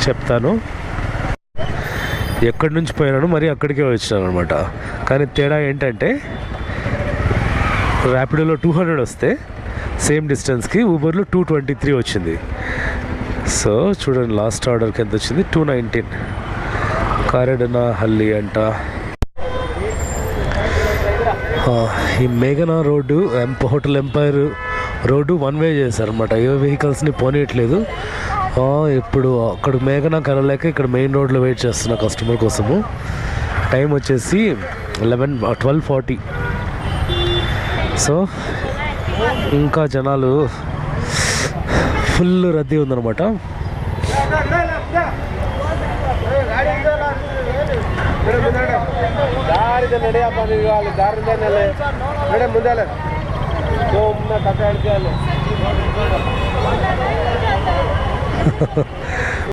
చెప్తాను. ఎక్కడి నుంచి పోయినాను మరి అక్కడికే వచ్చినాను అనమాట. కానీ తేడా ఏంటంటే ర్యాపిడోలో 200 వస్తే సేమ్ డిస్టెన్స్కి ఊబర్లో 223 వచ్చింది. సో చూడండి లాస్ట్ ఆర్డర్కి ఎంత వచ్చింది, 219. కారెడనా హల్లి అంట. ఈ మేఘనా రోడ్డు హోటల్ ఎంపైర్ రోడ్డు 1 వే చేశారనమాట. ఏ వెహికల్స్ని పోనీయట్లేదు. ఇప్పుడు అక్కడ మేఘనా కలలేక ఇక్కడ మెయిన్ రోడ్లో వెయిట్ చేస్తున్న కస్టమర్ కోసము. టైం వచ్చేసి 12:40. సో ఇంకా జనాలు ఫుల్ రద్దీ ఉందన్నమాట.